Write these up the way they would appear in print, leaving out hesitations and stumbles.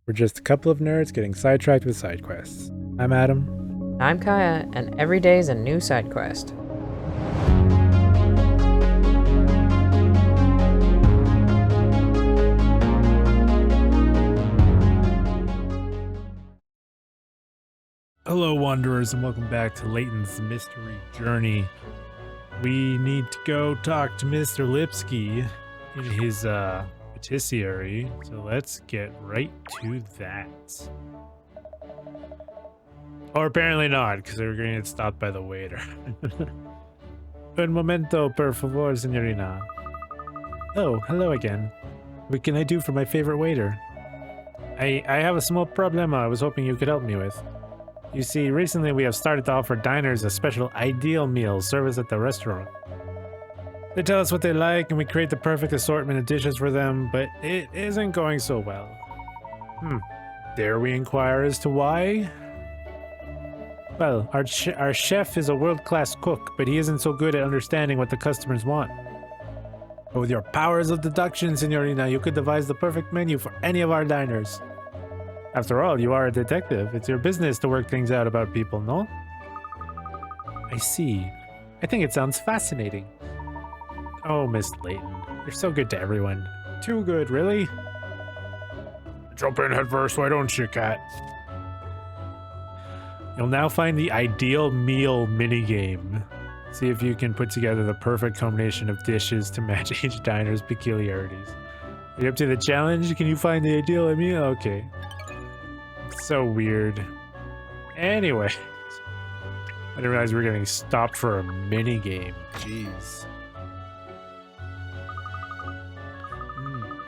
We're just a couple of nerds getting sidetracked with side quests. I'm Adam. I'm Kaya, and every day is a new side quest. Hello, Wanderers, and welcome back to Layton's Mystery Journey. We need to go talk to Mr. Lipsky in his patisserie, so let's get right to that. Or apparently not, because we're going to get stopped by the waiter. Un momento, per favor, señorina. Oh, hello again. What can I do for my favorite waiter? I have a small problema I was hoping you could help me with. You see, recently we have started to offer diners a special ideal meal service at the restaurant. They tell us what they like and we create the perfect assortment of dishes for them, but it isn't going so well. Dare we inquire as to why? Well, our chef is a world-class cook, but he isn't so good at understanding what the customers want. But with your powers of deduction, Signorina, you could devise the perfect menu for any of our diners. After all, you are a detective. It's your business to work things out about people, no? I see. I think it sounds fascinating. Oh, Miss Layton, you're so good to everyone. Too good, really? Jump in head first, why don't you, cat? You'll now find the ideal meal minigame. See if you can put together the perfect combination of dishes to match each diner's peculiarities. Are you up to the challenge? Can you find the ideal meal? Okay. So weird. Anyway. I didn't realize we were getting stopped for a minigame. Jeez.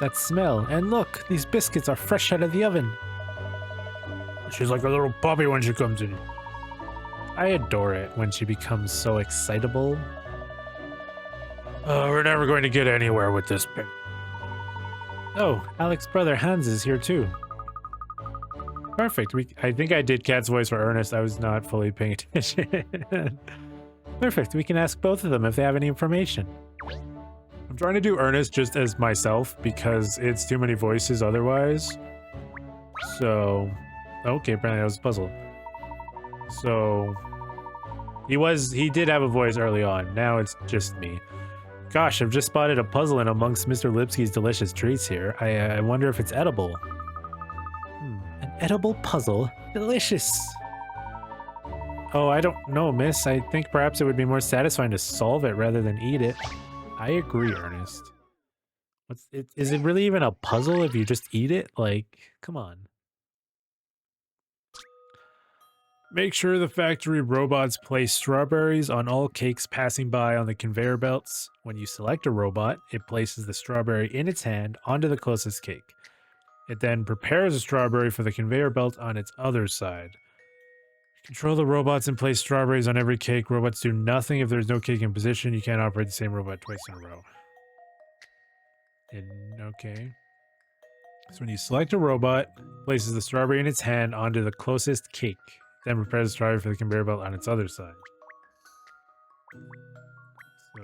That smell. And look, these biscuits are fresh out of the oven. She's like a little puppy when she comes in. I adore it when she becomes so excitable. We're never going to get anywhere with this bit. Oh, Alex's brother Hans is here too. Perfect. I think I did Cat's voice for Ernest. I was not fully paying attention. Perfect. We can ask both of them if they have any information. I'm trying to do Ernest just as myself because it's too many voices otherwise. So, okay, apparently that was a puzzle. So, he did have a voice early on. Now it's just me. Gosh, I've just spotted a puzzle in amongst Mr. Lipsky's delicious treats here. I wonder if it's edible. An edible puzzle? Delicious! Oh, I don't know, miss. I think perhaps it would be more satisfying to solve it rather than eat it. I agree, Ernest. Is it really even a puzzle if you just eat it? Like, come on. Make sure the factory robots place strawberries on all cakes passing by on the conveyor belts. When you select a robot, it places the strawberry in its hand onto the closest cake. It then prepares a strawberry for the conveyor belt on its other side. Control the robots and place strawberries on every cake. Robots do nothing if there's no cake in position. You can't operate the same robot twice in a row. Okay. So when you select a robot, it places the strawberry in its hand onto the closest cake. Then prepares the strawberry for the conveyor belt on its other side. So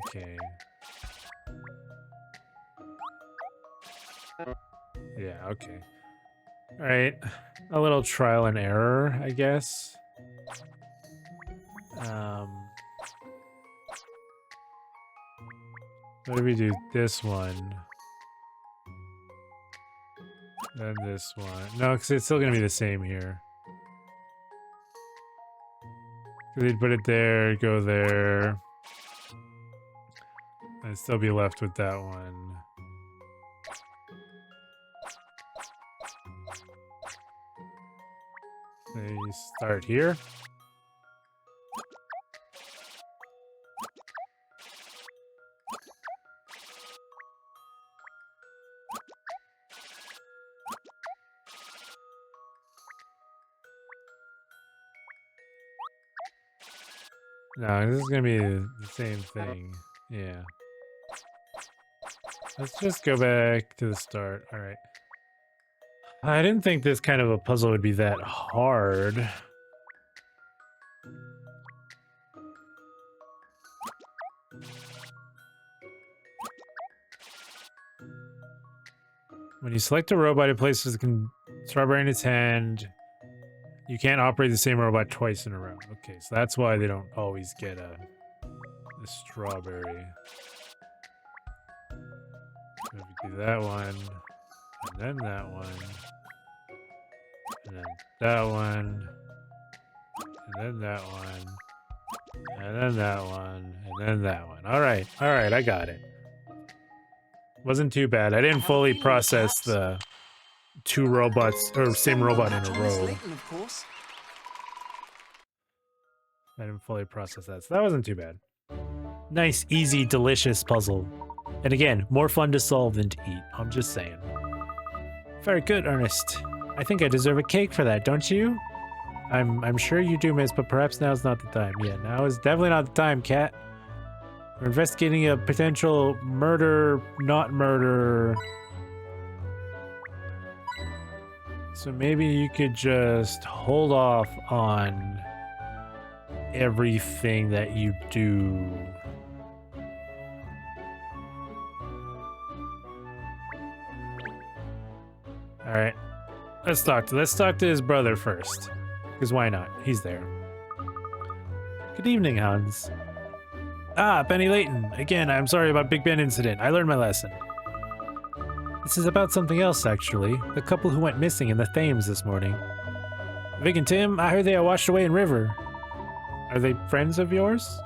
okay. Yeah, okay. Alright. A little trial and error, I guess. What if we do this one? Then this one. No, because it's still going to be the same here. We'd put it there, go there. I'd still be left with that one. They start here. No, this is gonna be the same thing. Yeah. Let's just go back to the start. All right. I didn't think this kind of a puzzle would be that hard. When you select a robot, it places a strawberry in its hand. You can't operate the same robot twice in a row. Okay, so that's why they don't always get a strawberry. So if you do that one, and then that one, and then that one, and then that one, and then that one, and then that one. All right, I got it. Wasn't too bad. I didn't fully process the two robots, or same robot in a row. Layton, of course. I didn't fully process that, so that wasn't too bad. Nice, easy, delicious puzzle. And again, more fun to solve than to eat. I'm just saying. Very good, Ernest. I think I deserve a cake for that, don't you? I'm sure you do, miss, but perhaps now's not the time. Yeah, now is definitely not the time, Cat. We're investigating a potential murder, not murder. So maybe you could just hold off on everything that you do. All right, let's talk to his brother first, because why not? He's there. Good evening, Hans. Ah, Benny Layton. Again, I'm sorry about Big Ben incident. I learned my lesson. This is about something else, actually. The couple who went missing in the Thames this morning. Vic and Tim, I heard they are washed away in river. Are they friends of yours?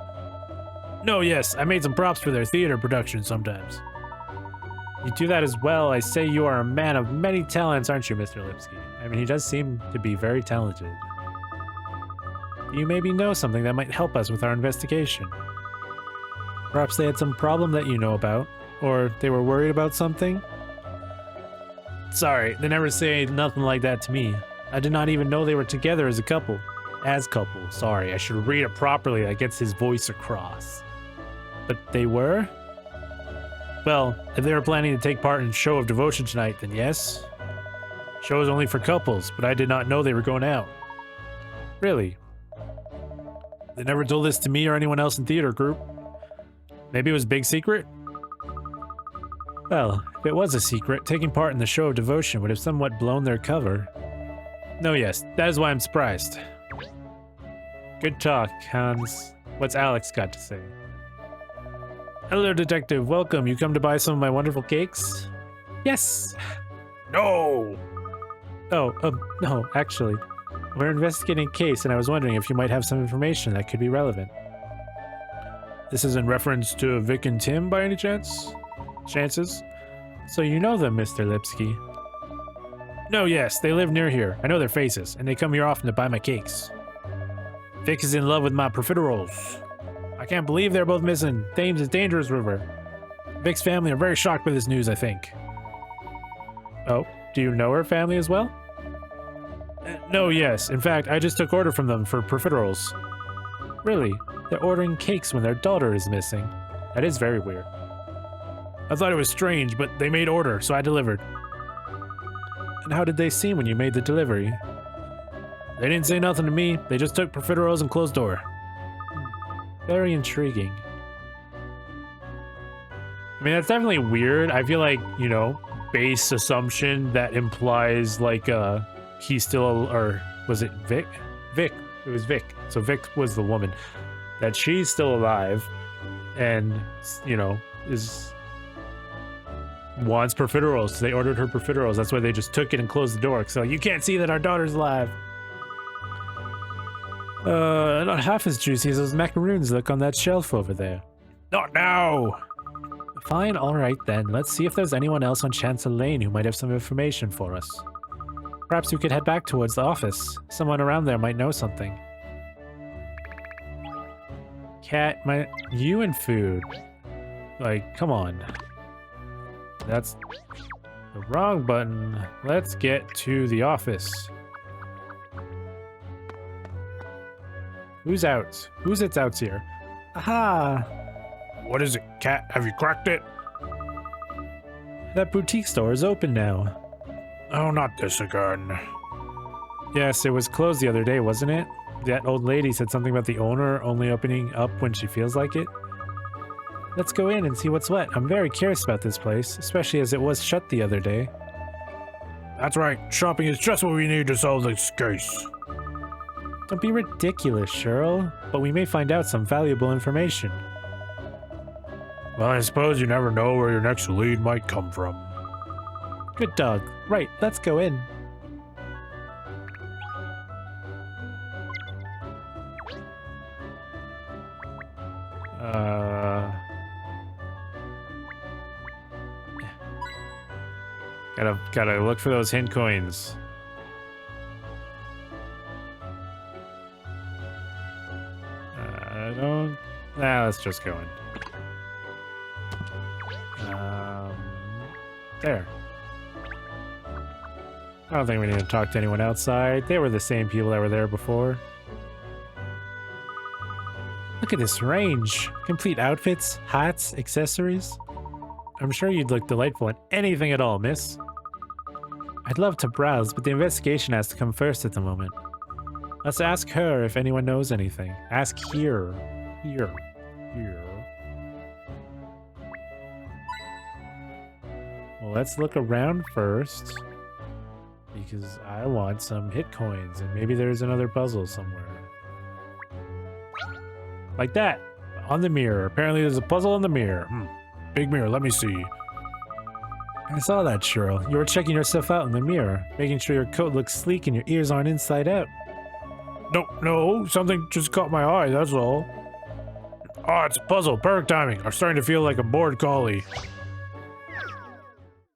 No, yes. I made some props for their theater production sometimes. You do that as well. I say you are a man of many talents, aren't you, Mr. Lipsky? I mean, he does seem to be very talented. You maybe know something that might help us with our investigation. Perhaps they had some problem that you know about, or they were worried about something? Sorry, they never say nothing like that to me. I did not even know they were together as a couple. Sorry, I should read it properly. That gets his voice across. But they were? Well, if they were planning to take part in Show of Devotion tonight, then yes. Show is only for couples, but I did not know they were going out. Really? They never told this to me or anyone else in theater group. Maybe it was a big secret? Well, if it was a secret, taking part in the Show of Devotion would have somewhat blown their cover. No, yes, that is why I'm surprised. Good talk, Hans. What's Alex got to say? Hello, detective. Welcome. You come to buy some of my wonderful cakes? Yes. No. No, actually. We're investigating a case, and I was wondering if you might have some information that could be relevant. This is in reference to Vic and Tim, by any chance? Chances? So you know them, Mr. Lipsky? No, yes. They live near here. I know their faces, and they come here often to buy my cakes. Vic is in love with my profiteroles. I can't believe they're both missing. Thames is dangerous river. Vic's family are very shocked by this news, I think. Oh, do you know her family as well? No, yes. In fact, I just took order from them for profiteroles. Really? They're ordering cakes when their daughter is missing. That is very weird. I thought it was strange, but they made order, so I delivered. And how did they seem when you made the delivery? They didn't say nothing to me. They just took profiteroles and closed door. Very intriguing. I mean, that's definitely weird. I feel like, you know, base assumption that implies like he's still, or was it Vic? Vic. It was Vic. So Vic was the woman. That she's still alive and, you know, wants profiteroles. So they ordered her profiteroles. That's why they just took it and closed the door. So you can't see that our daughter's alive. Not half as juicy as those macaroons look on that shelf over there. Not now! Fine, alright then. Let's see if there's anyone else on Chancellor Lane who might have some information for us. Perhaps we could head back towards the office. Someone around there might know something. Cat, you and food. Like, come on. That's the wrong button. Let's get to the office. Who's out? Who's it's out here? Aha! What is it, cat? Have you cracked it? That boutique store is open now. Oh, not this again. Yes, it was closed the other day, wasn't it? That old lady said something about the owner only opening up when she feels like it. Let's go in and see what's what. I'm very curious about this place, especially as it was shut the other day. That's right. Shopping is just what we need to solve this case. Don't be ridiculous, Cheryl. But we may find out some valuable information. Well, I suppose you never know where your next lead might come from. Good dog. Right, let's go in. Gotta look for those hint coins. Let's just go in. There. I don't think we need to talk to anyone outside. They were the same people that were there before. Look at this range. Complete outfits, hats, accessories. I'm sure you'd look delightful in anything at all, miss. I'd love to browse, but the investigation has to come first at the moment. Let's ask her if anyone knows anything. Ask here. Here. Well, let's look around first. Because I want some hit coins, and maybe there's another puzzle somewhere. Like that. On the mirror. Apparently there's a puzzle on the mirror. Big mirror, let me see. I saw that, Cheryl. You were checking yourself out in the mirror, making sure your coat looks sleek and your ears aren't inside out. No, something just caught my eye, that's all. Oh, it's a puzzle. Perfect timing. I'm starting to feel like a bored collie.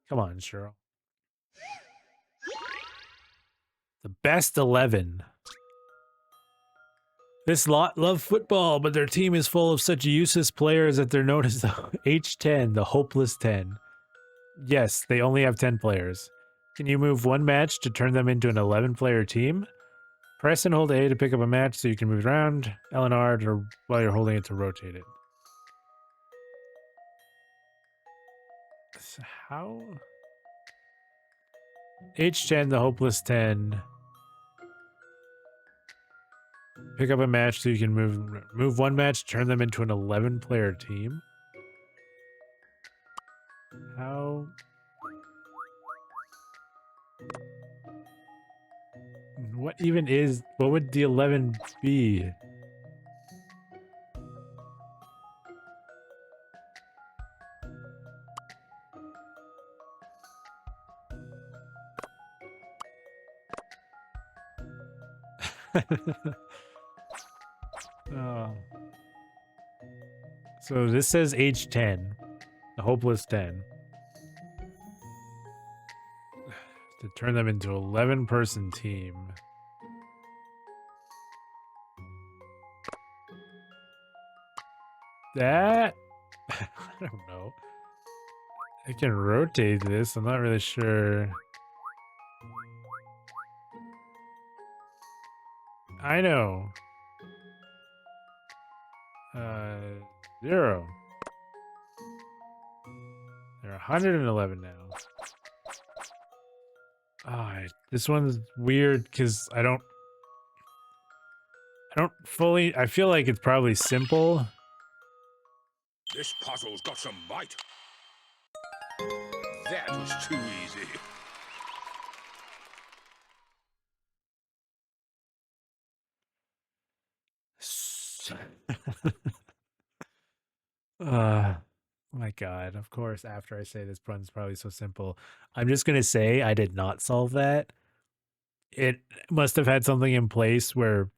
Come on, Cheryl. The best 11. This lot love football, but their team is full of such useless players that they're known as the H10, the Hopeless 10. Yes, they only have 10 players. Can you move one match to turn them into an 11-player team? Press and hold A to pick up a match so you can move around, L and R while you're holding it to rotate it. So how? H10, the Hopeless 10. Pick up a match so you can move one match, turn them into an 11-player team. How? What would the 11 be? Oh. So this says H10, the Hopeless 10. To turn them into 11-person team. That? I don't know. I can rotate this. I'm not really sure. I know. 0. They're 111 now. This one's weird because I feel like it's probably simple. This puzzle's got some bite. That was too easy. My God, of course, after I say this run's probably so simple, I'm just gonna say I did not solve that. It must have had something in place where,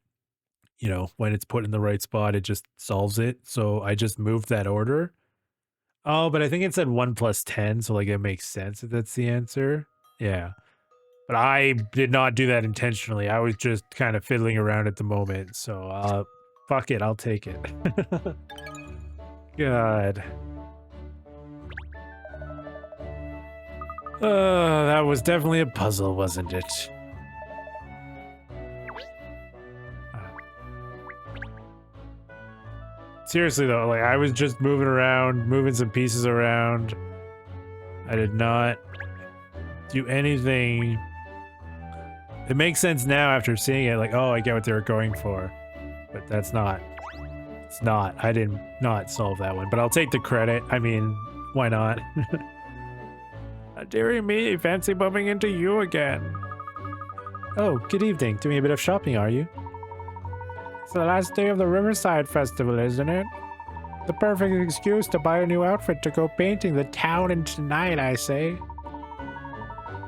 you know, when it's put in the right spot, it just solves it. So I just moved that order. Oh, but I think it said 1 plus 10, so like it makes sense if that's the answer. Yeah. But I did not do that intentionally. I was just kind of fiddling around at the moment. So fuck it, I'll take it. God. That was definitely a puzzle, wasn't it? Seriously though, like I was just moving around, moving some pieces around. I did not do anything. It makes sense now after seeing it, like, oh, I get what they were going for. But that's not. It's not. I did not solve that one, but I'll take the credit. I mean, why not? Dearie me, fancy bumping into you again. Oh, good evening. Doing a bit of shopping, are you? It's the last day of the Riverside Festival, isn't it? The perfect excuse to buy a new outfit to go painting the town in tonight, I say.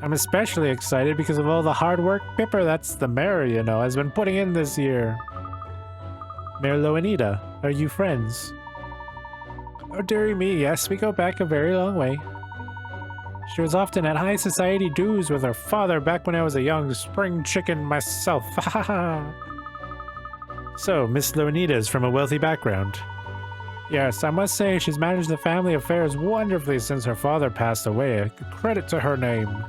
I'm especially excited because of all the hard work Pipper, that's the mayor, you know, has been putting in this year. Mayor Loanita, are you friends? Oh, dearie me, yes, we go back a very long way. She was often at high society dues with her father back when I was a young spring chicken myself. So, Miss Loanita is from a wealthy background. Yes, I must say she's managed the family affairs wonderfully since her father passed away. A credit to her name.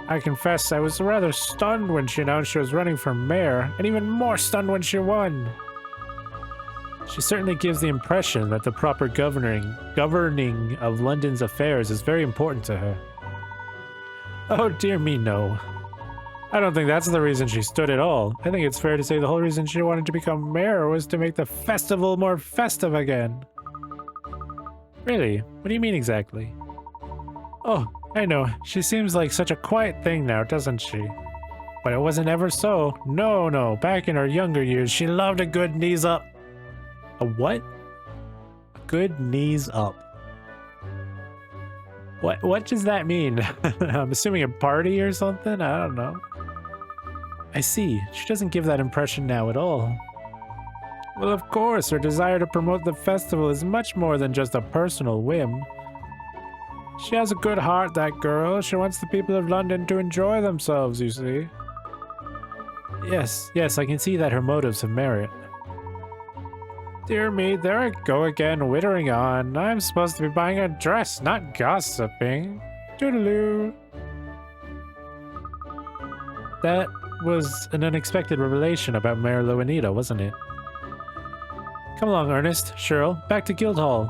I confess I was rather stunned when she announced she was running for mayor, and even more stunned when she won. She certainly gives the impression that the proper governing of London's affairs is very important to her. Oh dear me, no. I don't think that's the reason she stood at all. I think it's fair to say the whole reason she wanted to become mayor was to make the festival more festive again. Really? What do you mean exactly? Oh, I know. She seems like such a quiet thing now, doesn't she? But it wasn't ever so. No, no. Back in her younger years, she loved a good knees up. A what? A good knees up. What does that mean? I'm assuming a party or something? I don't know. I see. She doesn't give that impression now at all. Well, of course, her desire to promote the festival is much more than just a personal whim. She has a good heart, that girl. She wants the people of London to enjoy themselves, you see. Yes, I can see that her motives have merit. Dear me, there I go again, wittering on. I'm supposed to be buying a dress, not gossiping. Toodaloo. That was an unexpected revelation about Mayor Loanita, wasn't it? Come along, Ernest, Cheryl, back to Guildhall.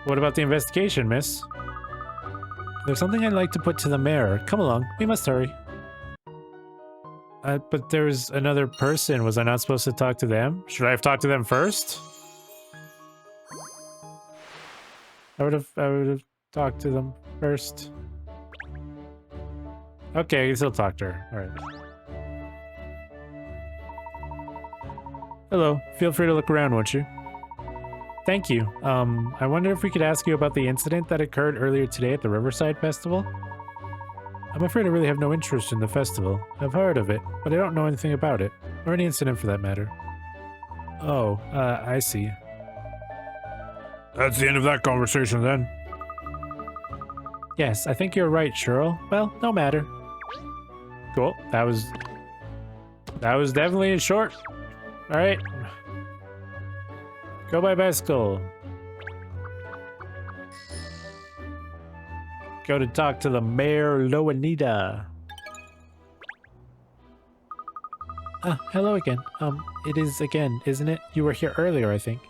What about the investigation, miss? There's something I'd like to put to the mayor. Come along, we must hurry. But there's another person. Was I not supposed to talk to them? Should I have talked to them first? I would have talked to them first. Okay, I can still talk to her. Alright. Hello. Feel free to look around, won't you? Thank you. I wonder if we could ask you about the incident that occurred earlier today at the Riverside Festival? I'm afraid I really have no interest in the festival. I've heard of it, but I don't know anything about it. Or any incident for that matter. Oh, I see. That's the end of that conversation then. Yes, I think you're right, Cheryl. Well, no matter. Cool. That was definitely short. Alright. Go by bicycle. Go to talk to the Mayor Loanita. Hello again. It is again, isn't it? You were here earlier, I think.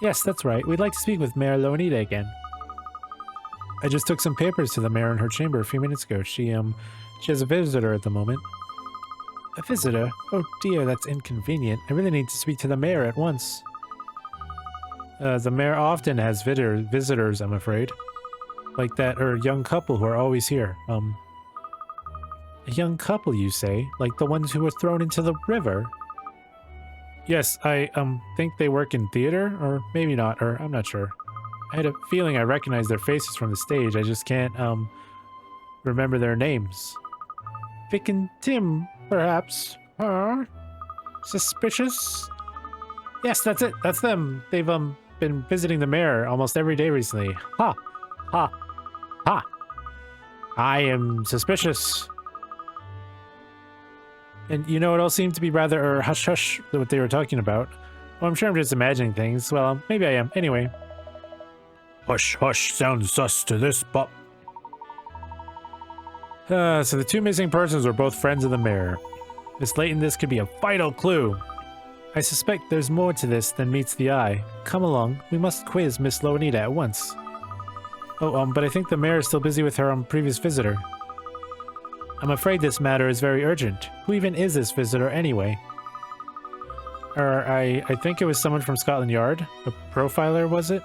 Yes, that's right. We'd like to speak with Mayor Loanita again. I just took some papers to the mayor in her chamber a few minutes ago. She has a visitor at the moment. A visitor? Oh dear, that's inconvenient. I really need to speak to the mayor at once. The mayor often has visitors, I'm afraid. Like that young couple who are always here. A young couple, you say? Like the ones who were thrown into the river? Yes, I think they work in theater, or maybe not, or I'm not sure. I had a feeling I recognized their faces from the stage. I just can't remember their names. Vic and Tim, perhaps. Huh? Suspicious? Yes, that's it. That's them. They've been visiting the mayor almost every day recently. Ha! Ha! Ha! I am suspicious. And you know, it all seemed to be rather hush-hush what they were talking about. Well, I'm sure I'm just imagining things. Well, maybe I am. Anyway. Hush, hush, sounds sus to this, but... So the two missing persons were both friends of the mayor. Miss Layton, this could be a vital clue. I suspect there's more to this than meets the eye. Come along, we must quiz Miss Loanita at once. Oh, but I think the mayor is still busy with her previous visitor. I'm afraid this matter is very urgent. Who even is this visitor anyway? I think it was someone from Scotland Yard. A profiler, was it?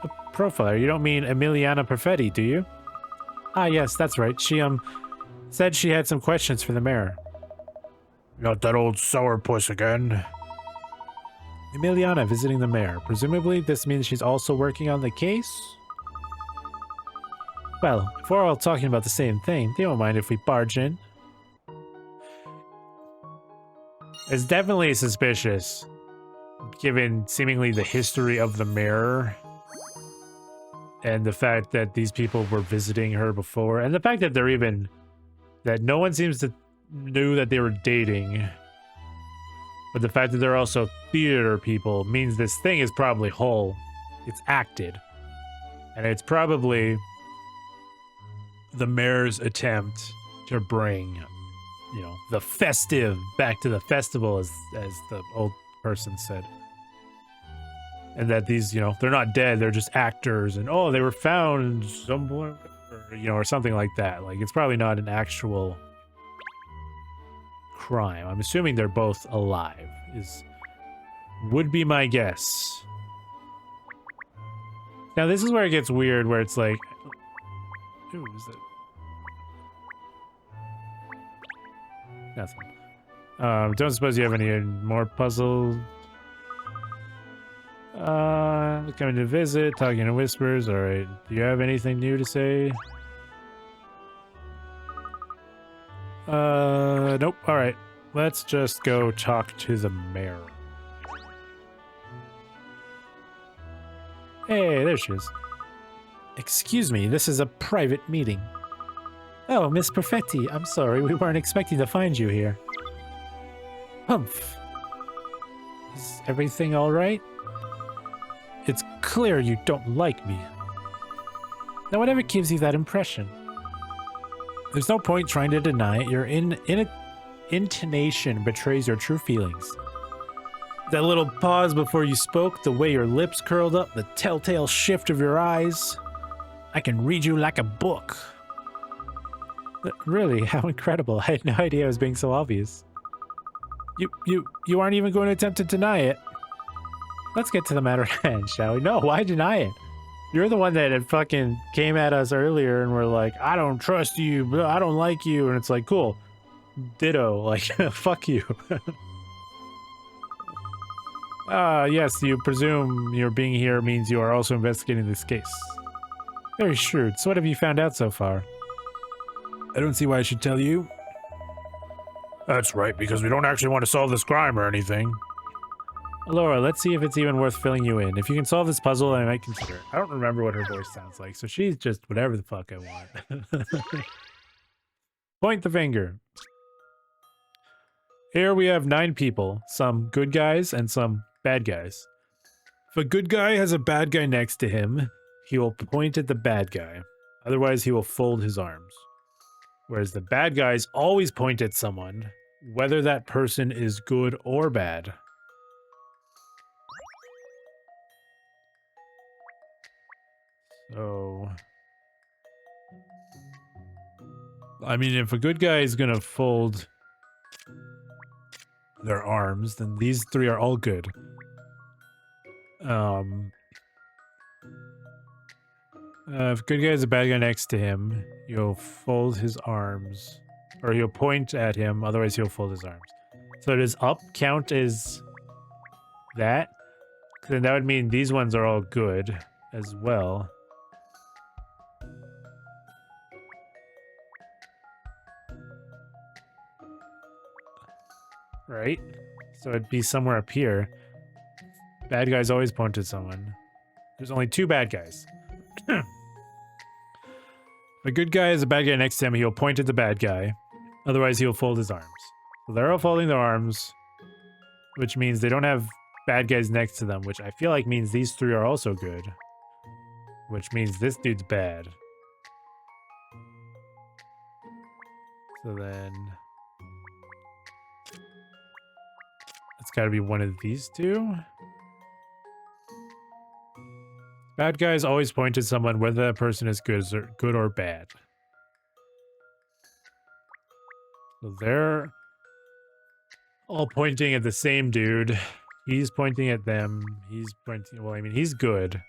A profiler? You don't mean Emiliana Perfetti, do you? Ah, yes, that's right. She, said she had some questions for the mayor. Not that old sourpuss again. Emiliana visiting the mayor. Presumably, this means she's also working on the case? Well, if we're all talking about the same thing, they won't mind if we barge in. It's definitely suspicious, given seemingly the history of the mayor and the fact that these people were visiting her before, and the fact that they're even that no one seems to knew that they were dating, but the fact that they're also theater people means this thing is probably whole. It's acted, and it's probably the mayor's attempt to bring, you know, the festive back to the festival, as the old person said. And that these, you know, they're not dead, they're just actors, and oh, they were found somewhere, or, you know, or something like that. Like, it's probably not an actual crime. I'm assuming they're both alive, would be my guess. Now, this is where it gets weird, where it's like, who is it? Nothing. Don't suppose you have any more puzzles? Coming to visit, talking in whispers. Alright. Do you have anything new to say? Nope. Alright. Let's just go talk to the mayor. Hey, there she is. Excuse me, this is a private meeting. Oh, Miss Perfetti, I'm sorry, we weren't expecting to find you here. Humph. Is everything alright? It's clear you don't like me. Now whatever gives you that impression? There's no point trying to deny it. Your intonation betrays your true feelings. That little pause before you spoke, the way your lips curled up, the telltale shift of your eyes. I can read you like a book. Really? How incredible. I had no idea it was being so obvious. You aren't even going to attempt to deny it. Let's get to the matter at hand, shall we? No, why deny it? You're the one that had fucking came at us earlier and were like, I don't trust you, I don't like you, and it's like, cool. Ditto, like, fuck you. Yes, you presume your being here means you are also investigating this case. Very shrewd. So what have you found out so far? I don't see why I should tell you. That's right, because we don't actually want to solve this crime or anything. Laura, let's see if it's even worth filling you in. If you can solve this puzzle, I might consider it. I don't remember what her voice sounds like, so she's just whatever the fuck I want. Point the finger. Here we have 9 people. Some good guys and some bad guys. If a good guy has a bad guy next to him, he will point at the bad guy. Otherwise, he will fold his arms. Whereas the bad guys always point at someone, whether that person is good or bad. So, I mean, if a good guy is gonna fold their arms, then these 3 are all good. If a good guy has a bad guy next to him, he'll fold his arms. Or he'll point at him, otherwise he'll fold his arms. So does up count as that? Then that would mean these ones are all good as well. Right? So it'd be somewhere up here. Bad guys always point at someone. There's only 2 bad guys. If a good guy has a bad guy next to him, he'll point at the bad guy. Otherwise, he'll fold his arms. So they're all folding their arms, which means they don't have bad guys next to them, which I feel like means these 3 are also good. Which means this dude's bad. So then... let's gotta be one of these two. Bad guys always point to someone, whether that person is good or bad. So they're all pointing at the same dude. He's pointing at them. He's pointing... Well, I mean, he's good.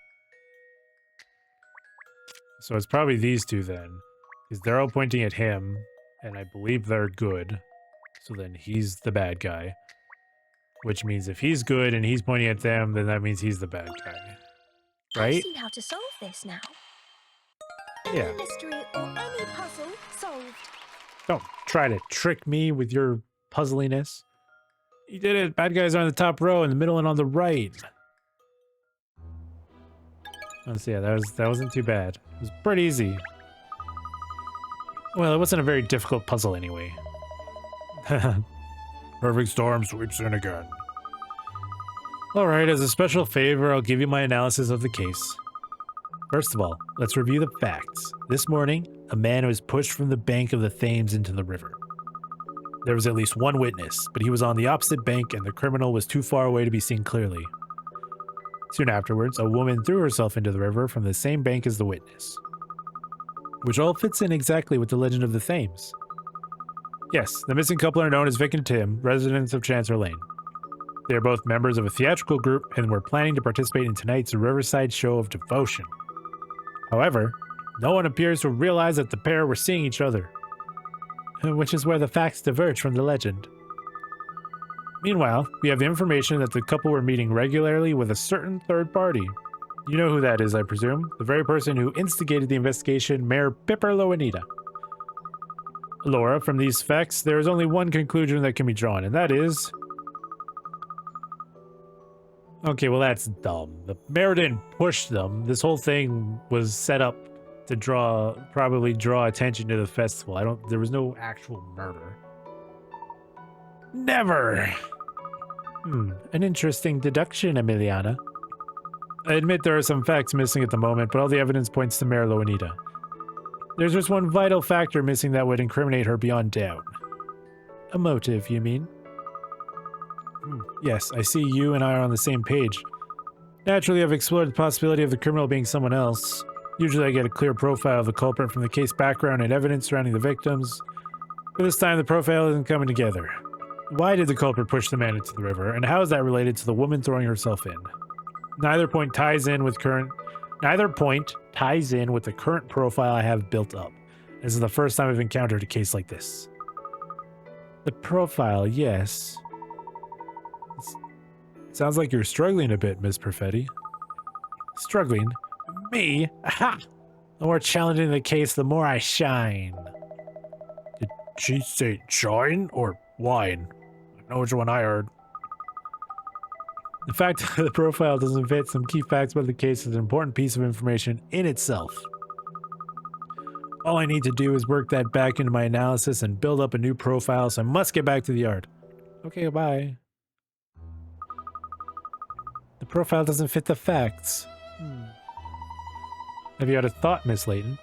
So it's probably these two then. Because they're all pointing at him. And I believe they're good. So then he's the bad guy. Which means if he's good and he's pointing at them, then that means he's the bad guy. Right? I see how to solve this now. Yeah. Any mystery or any puzzle solved. Don't try to trick me with your puzzliness. You did it. Bad guys are on the top row, in the middle, and on the right. Let's see. Yeah, that wasn't too bad. It was pretty easy. Well, it wasn't a very difficult puzzle anyway. Perfect storm sweeps in again. Alright, as a special favor, I'll give you my analysis of the case. First of all, let's review the facts. This morning, a man was pushed from the bank of the Thames into the river. There was at least one witness, but he was on the opposite bank and the criminal was too far away to be seen clearly. Soon afterwards, a woman threw herself into the river from the same bank as the witness. Which all fits in exactly with the legend of the Thames. Yes, the missing couple are known as Vic and Tim, residents of Chancellor Lane. They are both members of a theatrical group and were planning to participate in tonight's Riverside Show of Devotion. However, no one appears to realize that the pair were seeing each other, which is where the facts diverge from the legend. Meanwhile, we have the information that the couple were meeting regularly with a certain third party. You know who that is, I presume? The very person who instigated the investigation, Mayor Pipper Loanita. Laura, from these facts, there is only one conclusion that can be drawn, and that is... Okay, well that's dumb. The mayor didn't push them. This whole thing was set up to probably draw attention to the festival. There was no actual murder. Never! An interesting deduction, Emiliana. I admit there are some facts missing at the moment, but all the evidence points to Mayor Loanita. There's just one vital factor missing that would incriminate her beyond doubt. A motive, you mean? Yes, I see you and I are on the same page. Naturally, I've explored the possibility of the criminal being someone else. Usually I get a clear profile of the culprit from the case background and evidence surrounding the victims. But this time the profile isn't coming together. Why did the culprit push the man into the river, and how is that related to the woman throwing herself in? Neither point ties in with the current profile I have built up. This is the first time I've encountered a case like this. The profile, yes. Sounds like you're struggling a bit, Miss Perfetti. Struggling? Me? Aha! The more challenging the case, the more I shine. Did she say shine or wine? I know which one I heard. The fact that the profile doesn't fit some key facts about the case is an important piece of information in itself. All I need to do is work that back into my analysis and build up a new profile, so I must get back to the art. Okay, bye. The profile doesn't fit the facts. Have you had a thought, Miss Layton?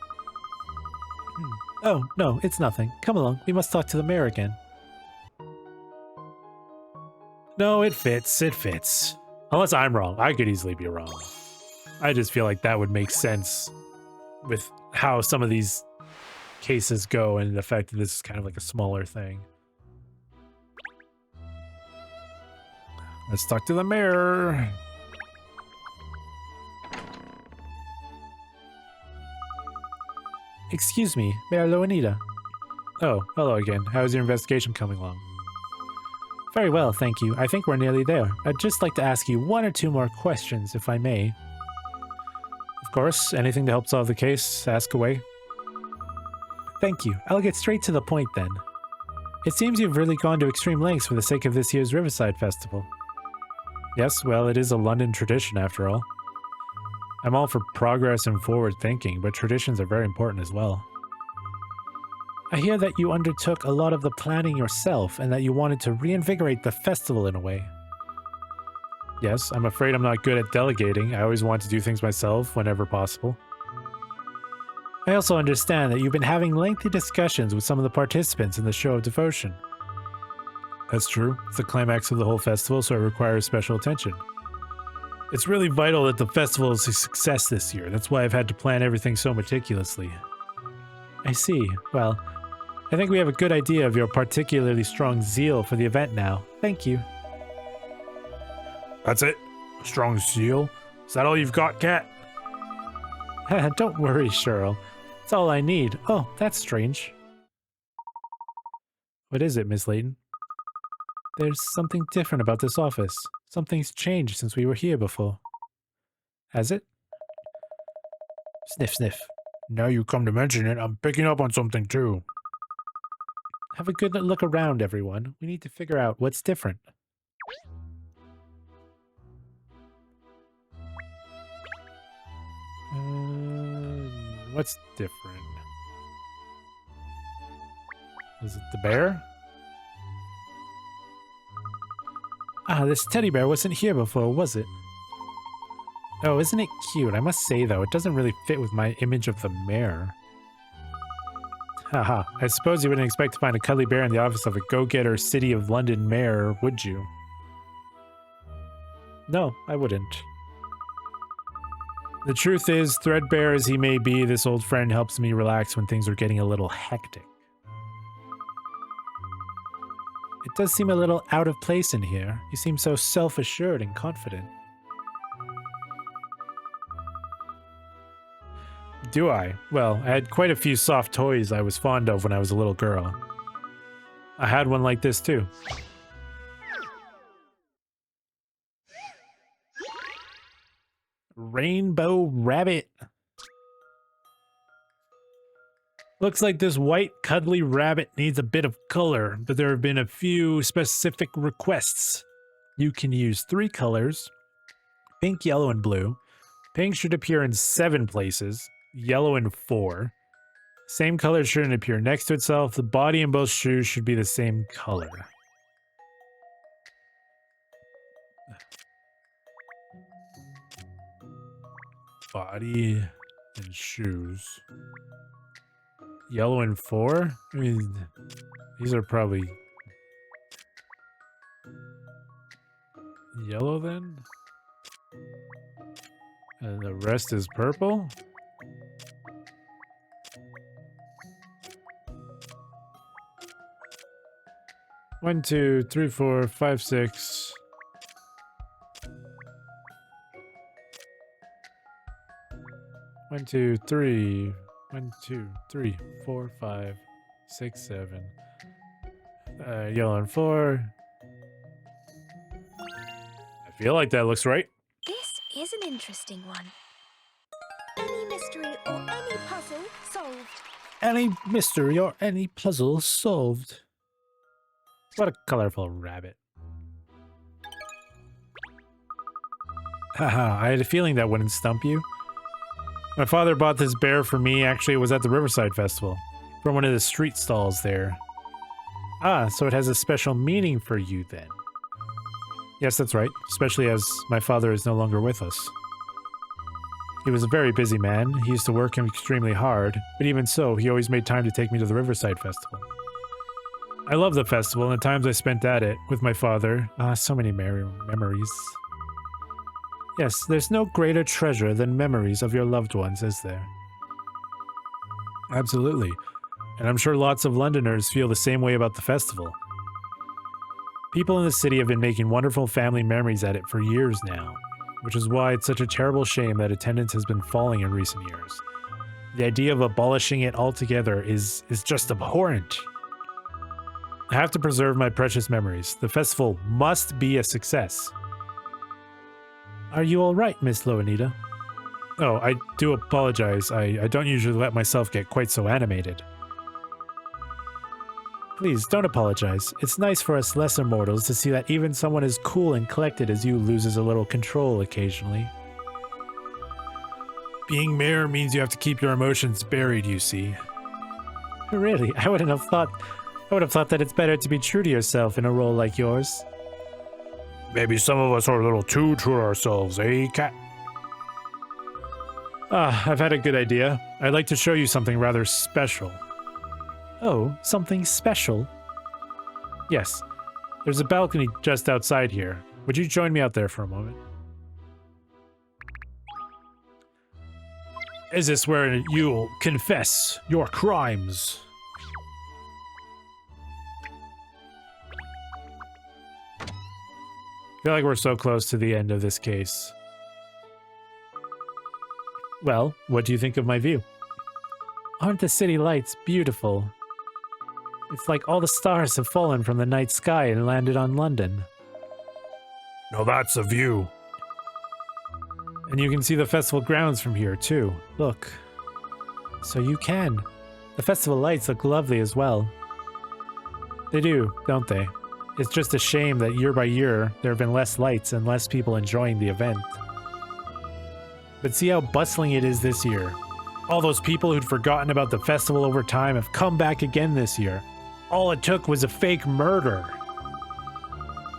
Oh, no, it's nothing. Come along, we must talk to the mayor again. No, it fits, it fits. Unless I'm wrong. I could easily be wrong. I just feel like that would make sense with how some of these cases go and the fact that this is kind of like a smaller thing. Let's talk to the mayor. Excuse me, Mayor Loanita. Oh, hello again. How's your investigation coming along? Very well, thank you. I think we're nearly there. I'd just like to ask you one or two more questions, if I may. Of course, anything to help solve the case, ask away. Thank you. I'll get straight to the point then. It seems you've really gone to extreme lengths for the sake of this year's Riverside Festival. Yes, well, it is a London tradition after all. I'm all for progress and forward thinking, but traditions are very important as well. I hear that you undertook a lot of the planning yourself and that you wanted to reinvigorate the festival in a way. Yes, I'm afraid I'm not good at delegating. I always want to do things myself whenever possible. I also understand that you've been having lengthy discussions with some of the participants in the Show of Devotion. That's true. It's the climax of the whole festival, so it requires special attention. It's really vital that the festival is a success this year. That's why I've had to plan everything so meticulously. I see. Well, I think we have a good idea of your particularly strong zeal for the event now. Thank you. That's it? A strong seal? Is that all you've got, Cat? Don't worry, Cheryl. It's all I need. Oh, that's strange. What is it, Miss Layton? There's something different about this office. Something's changed since we were here before. Has it? Sniff, sniff. Now you come to mention it, I'm picking up on something too. Have a good look around, everyone. We need to figure out what's different. What's different? Is it the bear? Ah, this teddy bear wasn't here before, was it? Oh, isn't it cute? I must say, though, it doesn't really fit with my image of the mayor. Haha, I suppose you wouldn't expect to find a cuddly bear in the office of a go-getter City of London mayor, would you? No, I wouldn't. The truth is, threadbare as he may be, this old friend helps me relax when things are getting a little hectic. It does seem a little out of place in here. You seem so self-assured and confident. Do I? Well, I had quite a few soft toys I was fond of when I was a little girl. I had one like this too. Rainbow rabbit. Looks like this white, cuddly rabbit needs a bit of color, but there have been a few specific requests. You can use 3 colors: pink, yellow, and blue. Pink should appear in 7 places, yellow in 4. Same color shouldn't appear next to itself. The body in both shoes should be the same color. Body and shoes. Yellow and 4? I mean, these are probably yellow then? And the rest is purple? One, 2, 3, 4, 5, 6. One, 2, 3. 1, 2, 3, 4, 5, 6, 7. Yellow and 4. I feel like that looks right. This is an interesting one. Any mystery or any puzzle solved. Any mystery or any puzzle solved. What a colorful rabbit. Haha, I had a feeling that wouldn't stump you. My father bought this bear for me. Actually, it was at the Riverside Festival. From one of the street stalls there. Ah, so it has a special meaning for you then. Yes, that's right. Especially as my father is no longer with us. He was a very busy man. He used to work extremely hard. But even so, he always made time to take me to the Riverside Festival. I love the festival and the times I spent at it with my father. Ah, so many memories. Yes, there's no greater treasure than memories of your loved ones, is there? Absolutely. And I'm sure lots of Londoners feel the same way about the festival. People in the city have been making wonderful family memories at it for years now, which is why it's such a terrible shame that attendance has been falling in recent years. The idea of abolishing it altogether is just abhorrent. I have to preserve my precious memories. The festival must be a success. Are you all right, Miss Loanita? Oh, I do apologize. I don't usually let myself get quite so animated. Please, don't apologize. It's nice for us lesser mortals to see that even someone as cool and collected as you loses a little control occasionally. Being mayor means you have to keep your emotions buried, you see. Really? I would have thought that it's better to be true to yourself in a role like yours. Maybe some of us are a little too true to ourselves, eh, Cat? Ah, I've had a good idea. I'd like to show you something rather special. Oh, something special? Yes. There's a balcony just outside here. Would you join me out there for a moment? Is this where you'll confess your crimes? I feel like we're so close to the end of this case. Well, what do you think of my view? Aren't the city lights beautiful? It's like all the stars have fallen from the night sky and landed on London. Now that's a view. And you can see the festival grounds from here, too. Look. So you can. The festival lights look lovely as well. They do, don't they? It's just a shame that year by year, there have been less lights and less people enjoying the event. But see how bustling it is this year. All those people who'd forgotten about the festival over time have come back again this year. All it took was a fake murder.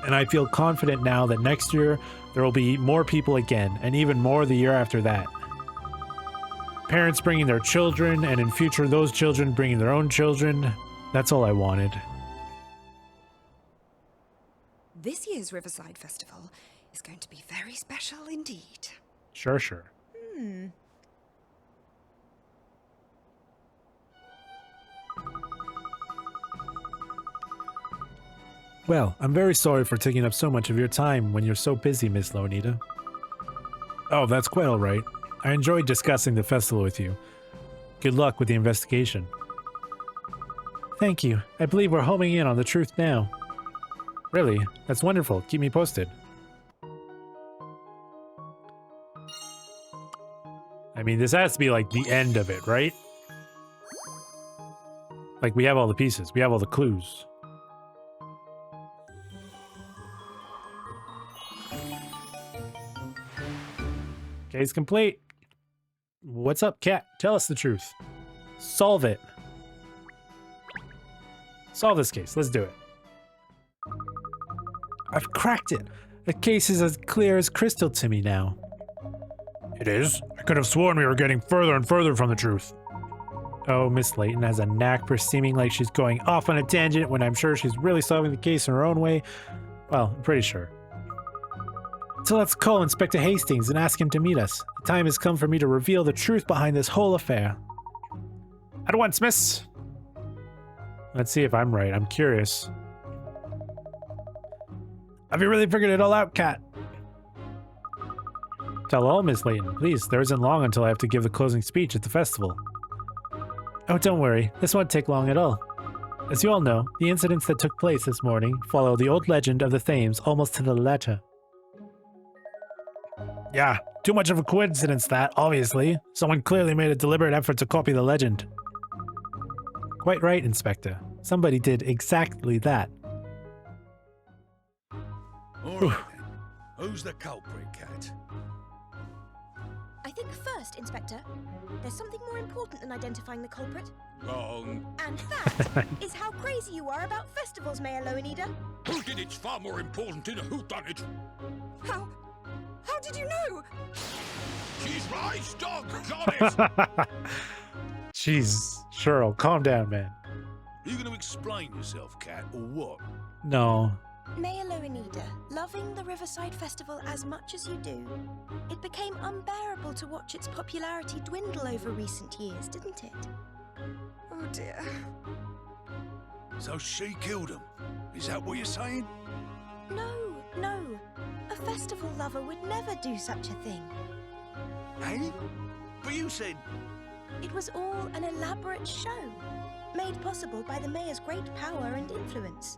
And I feel confident now that next year, there will be more people again, and even more the year after that. Parents bringing their children, and in future those children bringing their own children. That's all I wanted. This year's Riverside Festival is going to be very special indeed. Sure, sure. Well, I'm very sorry for taking up so much of your time when you're so busy, Miss Lonita. Oh, that's quite all right. I enjoyed discussing the festival with you. Good luck with the investigation. Thank you. I believe we're homing in on the truth now. Really? That's wonderful. Keep me posted. I mean, this has to be like the end of it, right? Like, we have all the pieces. We have all the clues. Case complete. What's up, Cat? Tell us the truth. Solve it. Solve this case. Let's do it. I've cracked it. The case is as clear as crystal to me now. It is? I could have sworn we were getting further and further from the truth. Oh, Miss Layton has a knack for seeming like she's going off on a tangent when I'm sure she's really solving the case in her own way. Well, I'm pretty sure. So let's call Inspector Hastings and ask him to meet us. The time has come for me to reveal the truth behind this whole affair. At once, miss! Let's see if I'm right. I'm curious. Have you really figured it all out, Cat? Tell all, Miss Layton. Please, there isn't long until I have to give the closing speech at the festival. Oh, don't worry. This won't take long at all. As you all know, the incidents that took place this morning follow the old legend of the Thames almost to the letter. Yeah, too much of a coincidence that, obviously. Someone clearly made a deliberate effort to copy the legend. Quite right, Inspector. Somebody did exactly that. All right, then. Who's the culprit, Cat? I think first, Inspector, there's something more important than identifying the culprit. Wrong. And that is how crazy you are about festivals, Mayor Lowenida. Who did it's far more important in a whodunit. How did you know? She's right, dog. Got it. Jeez, Cheryl, calm down, man. Are you going to explain yourself, Cat, or what? No. Mayor Lowenida, loving the Riverside Festival as much as you do, it became unbearable to watch its popularity dwindle over recent years, didn't it? Oh dear. So she killed him. Is that what you're saying? No. A festival lover would never do such a thing. Hey? But you said... It was all an elaborate show, made possible by the mayor's great power and influence.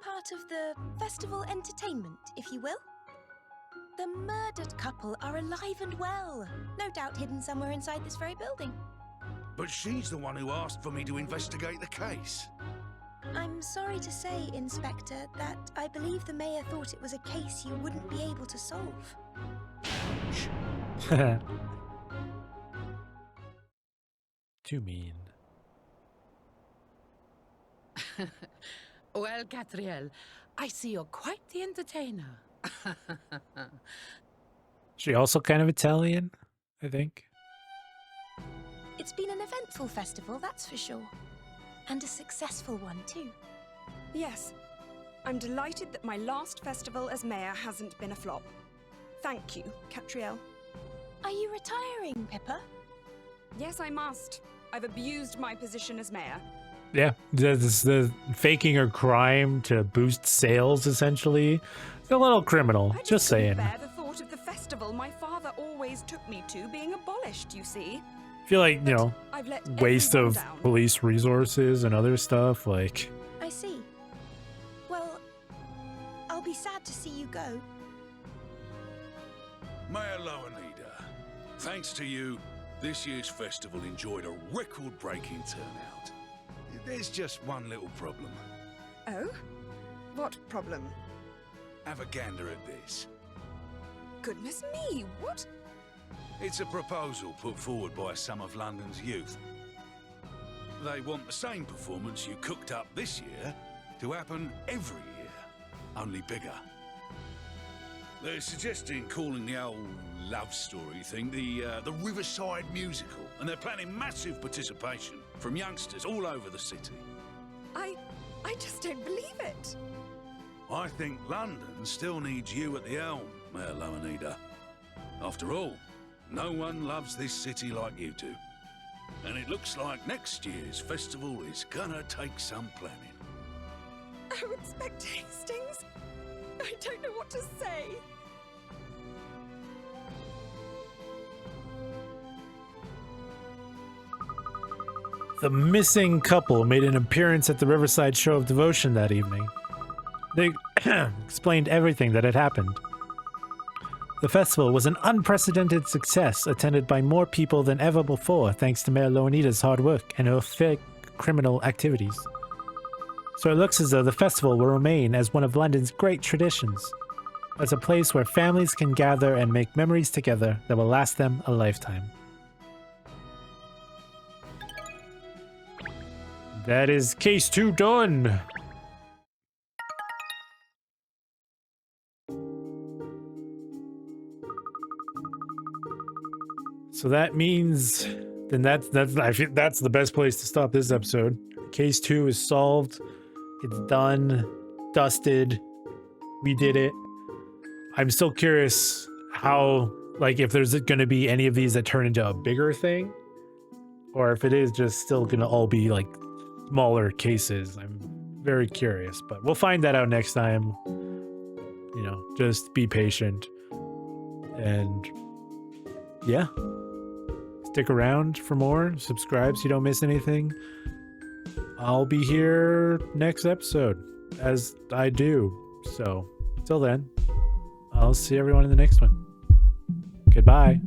Part of the festival entertainment, if you will. The murdered couple are alive and well, no doubt hidden somewhere inside this very building. But she's the one who asked for me to investigate the case. I'm sorry to say, Inspector, that I believe the mayor thought it was a case you wouldn't be able to solve. Too mean. Well, Catriel, I see you're quite the entertainer. She also kind of Italian, I think. It's been an eventful festival, that's for sure. And a successful one, too. Yes, I'm delighted that my last festival as mayor hasn't been a flop. Thank you, Catriel. Are you retiring, Pippa? Yes, I must. I've abused my position as mayor. Yeah, the faking a crime to boost sales, essentially. It's a little criminal, I just saying. couldn't bear the thought of the festival my father always took me to being abolished, you see. I feel like, you know, I've let waste everyone of down. police resources and other stuff, like... I see. Well, I'll be sad to see you go. Mayor Loweneder, thanks to you, this year's festival enjoyed a record-breaking turnout. There's just one little problem. Oh? What problem? Have a gander at this. Goodness me, what? It's a proposal put forward by some of London's youth. They want the same performance you cooked up this year to happen every year, only bigger. They're suggesting calling the old love story thing the Riverside Musical, and they're planning massive participation from youngsters all over the city. I just don't believe it. I think London still needs you at the helm, Mayor Loweneder. After all, no one loves this city like you do. And it looks like next year's festival is gonna take some planning. Oh, Inspector Hastings? I don't know what to say. The missing couple made an appearance at the Riverside Show of Devotion that evening. They explained everything that had happened. The festival was an unprecedented success, attended by more people than ever before thanks to Mayor Loweneder's hard work and horrific criminal activities. So it looks as though the festival will remain as one of London's great traditions, as a place where families can gather and make memories together that will last them a lifetime. That is case 2 done. So that means then that's I feel that's the best place to stop this episode. Case 2 is solved. It's done, dusted. We did it. I'm still curious how, like, if there's going to be any of these that turn into a bigger thing, or if it is just still going to all be like smaller cases. I'm very curious, but we'll find that out next time. You know, just be patient. And yeah, stick around for more. Subscribe so you don't miss anything. I'll be here next episode, as I do. So, till then, I'll see everyone in the next one. Goodbye.